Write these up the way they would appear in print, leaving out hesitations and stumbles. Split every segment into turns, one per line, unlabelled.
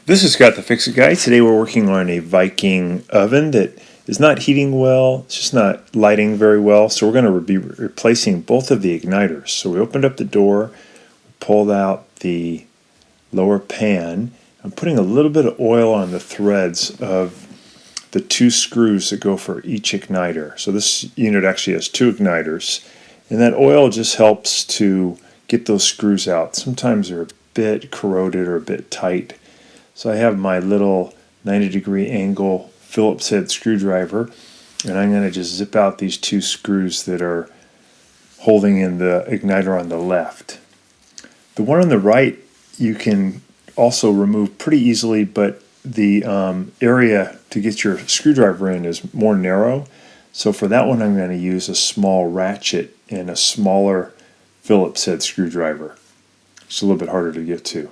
This is Scott the Fix-It Guy. Today we're working on a Viking oven that is not heating well. It's just not lighting very well. So we're going to be replacing both of the igniters. So we opened up the door, pulled out the lower pan. I'm putting a little bit of oil on the threads of the two screws that go for each igniter. So this unit actually has two igniters. And that oil just helps to get those screws out. Sometimes they're a bit corroded or a bit tight. So I have my little 90-degree angle Phillips head screwdriver, and I'm going to just zip out these two screws that are holding in the igniter on the left. The one on the right you can also remove pretty easily, but the area to get your screwdriver in is more narrow. So for that one I'm going to use a small ratchet and a smaller Phillips head screwdriver. It's a little bit harder to get to.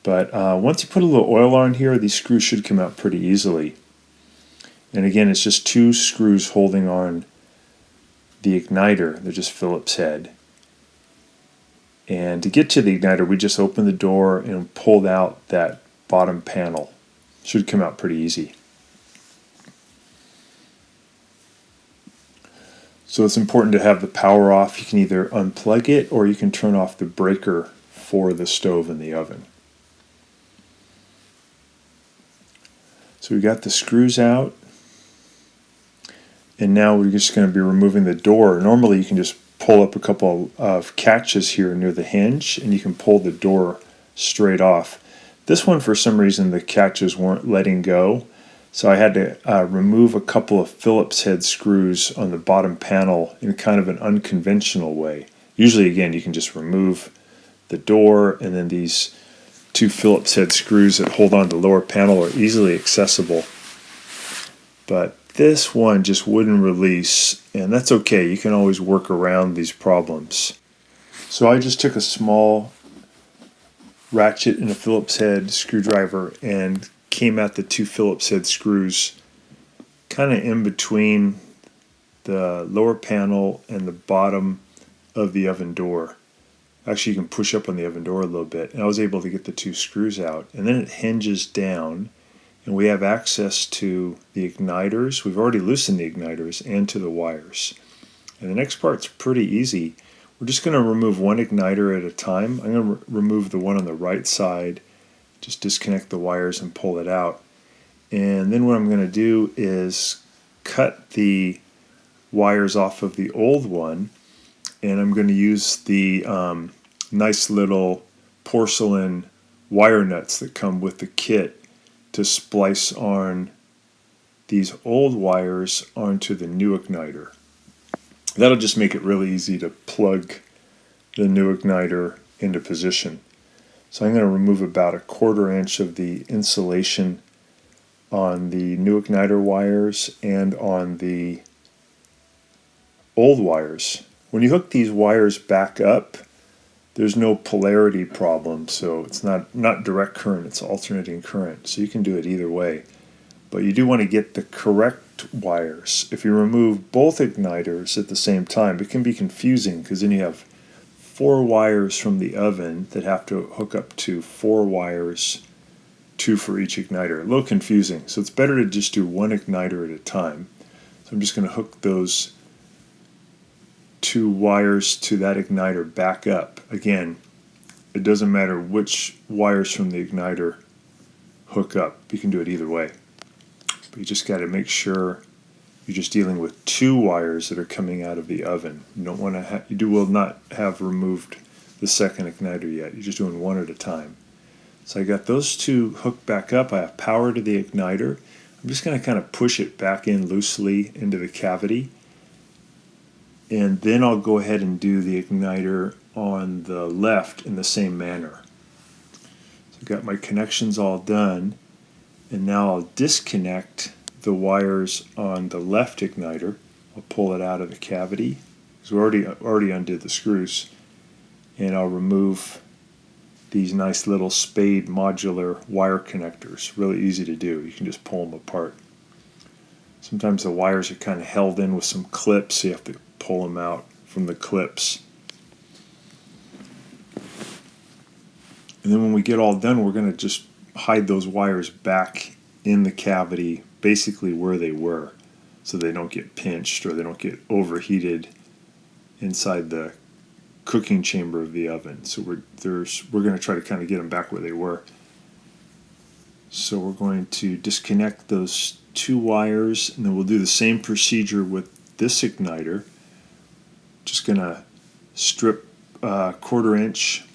But once you put a little oil on here, these screws should come out pretty easily. And again, it's just two screws holding on the igniter. They're just Phillips head. And to get to the igniter, we just opened the door and pulled out that bottom panel. Should come out pretty easy. So it's important to have the power off. You can either unplug it or you can turn off the breaker for the stove and the oven. So we got the screws out, and now we're just going to be removing the door. Normally you can just pull up a couple of catches here near the hinge and you can pull the door straight off. This one, for some reason, the catches weren't letting go, so I had to remove a couple of Phillips head screws on the bottom panel in kind of an unconventional way. Usually, again, you can just remove the door, and then these two Phillips head screws that hold on the lower panel are easily accessible. But this one just wouldn't release, and that's okay. You can always work around these problems. So I just took a small ratchet and a Phillips head screwdriver and came at the two Phillips head screws kind of in between the lower panel and the bottom of the oven door. Actually, you can push up on the oven door a little bit, and I was able to get the two screws out. And then it hinges down, and we have access to the igniters. We've already loosened the igniters and to the wires. And the next part's pretty easy. We're just going to remove one igniter at a time. I'm going to remove the one on the right side, just disconnect the wires and pull it out. And then what I'm going to do is cut the wires off of the old one, and I'm going to use the nice little porcelain wire nuts that come with the kit to splice on these old wires onto the new igniter. That'll just make it really easy to plug the new igniter into position. So I'm going to remove about 1/4 inch of the insulation on the new igniter wires and on the old wires. When you hook these wires back up, there's no polarity problem, so it's not direct current, it's alternating current. So you can do it either way. But you do want to get the correct wires. If you remove both igniters at the same time, it can be confusing because then you have 4 wires from the oven that have to hook up to 4 wires, 2 for each igniter. A little confusing, so it's better to just do one igniter at a time. So I'm just going to hook those 2 wires to that igniter back up. Again, it doesn't matter which wires from the igniter hook up. You can do it either way. But you just got to make sure you're just dealing with 2 wires that are coming out of the oven. You don't want to will not have removed the second igniter yet. You're just doing one at a time. So I got those 2 hooked back up. I have power to the igniter. I'm just going to kind of push it back in loosely into the cavity. And then I'll go ahead and do the igniter on the left in the same manner. So I've got my connections all done, and now I'll disconnect the wires on the left igniter. I'll pull it out of the cavity, because we already undid the screws, and I'll remove these nice little spade modular wire connectors. Really easy to do. You can just pull them apart. Sometimes the wires are kind of held in with some clips, so you have to pull them out from the clips. And then when we get all done, we're going to just hide those wires back in the cavity, basically where they were, so they don't get pinched or they don't get overheated inside the cooking chamber of the oven. So we're going to try to kind of get them back where they were. So we're going to disconnect those two wires, and then we'll do the same procedure with this igniter. Just going to strip a 1/4 inch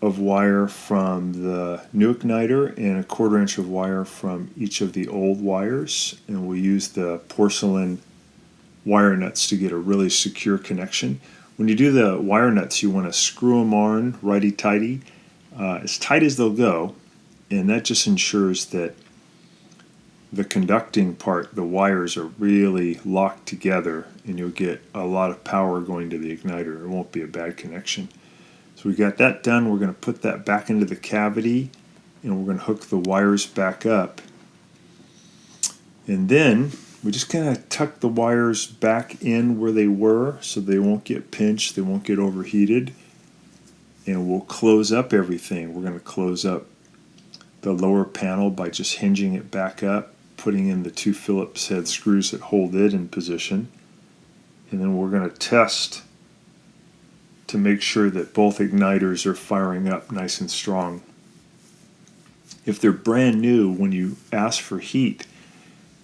of wire from the new igniter and a 1/4 inch of wire from each of the old wires, and we'll use the porcelain wire nuts to get a really secure connection. When you do the wire nuts, you want to screw them on righty-tighty, as tight as they'll go, and that just ensures that the conducting part, the wires, are really locked together, and you'll get a lot of power going to the igniter. It won't be a bad connection. So we got that done. We're going to put that back into the cavity, and we're going to hook the wires back up. And then we just kind of tuck the wires back in where they were so they won't get pinched, they won't get overheated. And we'll close up everything. We're going to close up the lower panel by just hinging it back up, putting in the 2 Phillips head screws that hold it in position. And then we're going to test to make sure that both igniters are firing up nice and strong. If they're brand new, when you ask for heat,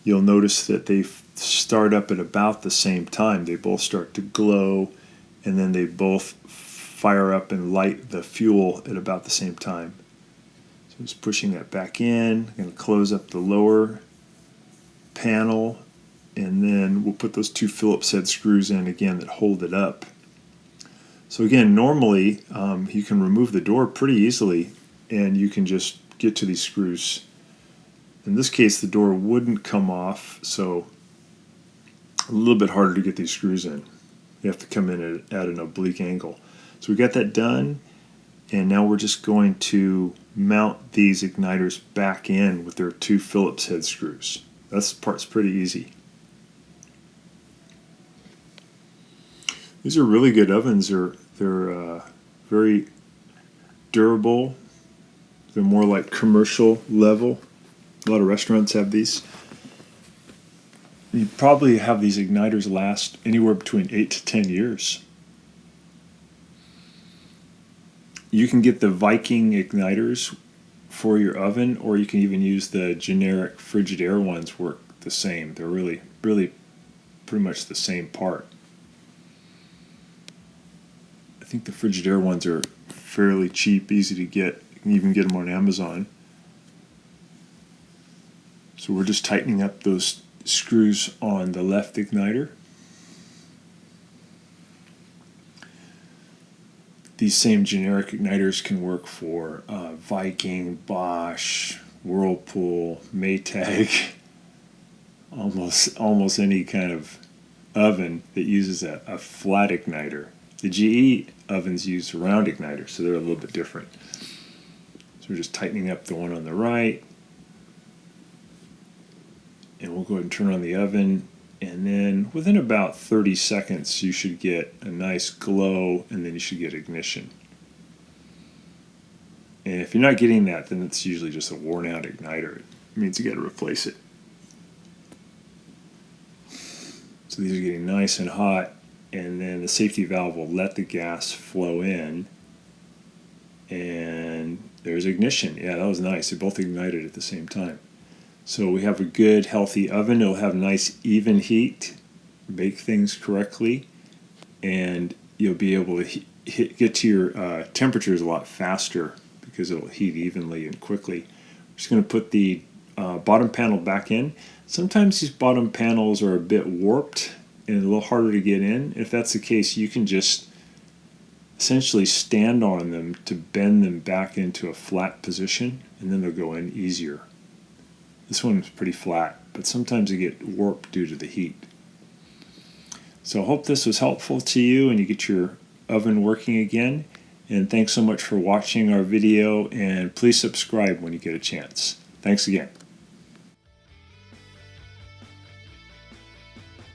you'll notice that they start up at about the same time. They both start to glow, and then they both fire up and light the fuel at about the same time. So just pushing that back in. I'm going to close up the lower panel, and then we'll put those 2 Phillips head screws in again that hold it up. So again, normally you can remove the door pretty easily, and you can just get to these screws. In this case, the door wouldn't come off, so a little bit harder to get these screws in. You have to come in at an oblique angle. So we got that done, and now we're just going to mount these igniters back in with their 2 Phillips head screws. That part's pretty easy. These are really good ovens. They're very durable. They're more like commercial level. A lot of restaurants have these. You probably have these igniters last anywhere between 8 to 10 years. You can get the Viking igniters for your oven, or you can even use the generic Frigidaire ones. Work the same. They're really pretty much the same part. I think the Frigidaire ones are fairly cheap, easy to get. You can even get them on Amazon. So we're just tightening up those screws on the left igniter. These same generic igniters can work for Viking, Bosch, Whirlpool, Maytag, almost any kind of oven that uses a flat igniter. The GE ovens use a round igniter, so they're a little bit different. So we're just tightening up the one on the right. And we'll go ahead and turn on the oven, and then within about 30 seconds you should get a nice glow, and then you should get ignition. And if you're not getting that, then it's usually just a worn out igniter. It means you got to replace it. So these are getting nice and hot, and then the safety valve will let the gas flow in, and there's ignition. Yeah, that was nice. They both ignited at the same time. So we have a good, healthy oven. It'll have nice, even heat, bake things correctly, and you'll be able to get to your temperatures a lot faster because it'll heat evenly and quickly. I'm just going to put the bottom panel back in. Sometimes these bottom panels are a bit warped and a little harder to get in. If that's the case, you can just essentially stand on them to bend them back into a flat position, and then they'll go in easier. This one's pretty flat, but sometimes they get warped due to the heat. So I hope this was helpful to you and you get your oven working again. And thanks so much for watching our video, and please subscribe when you get a chance. Thanks again.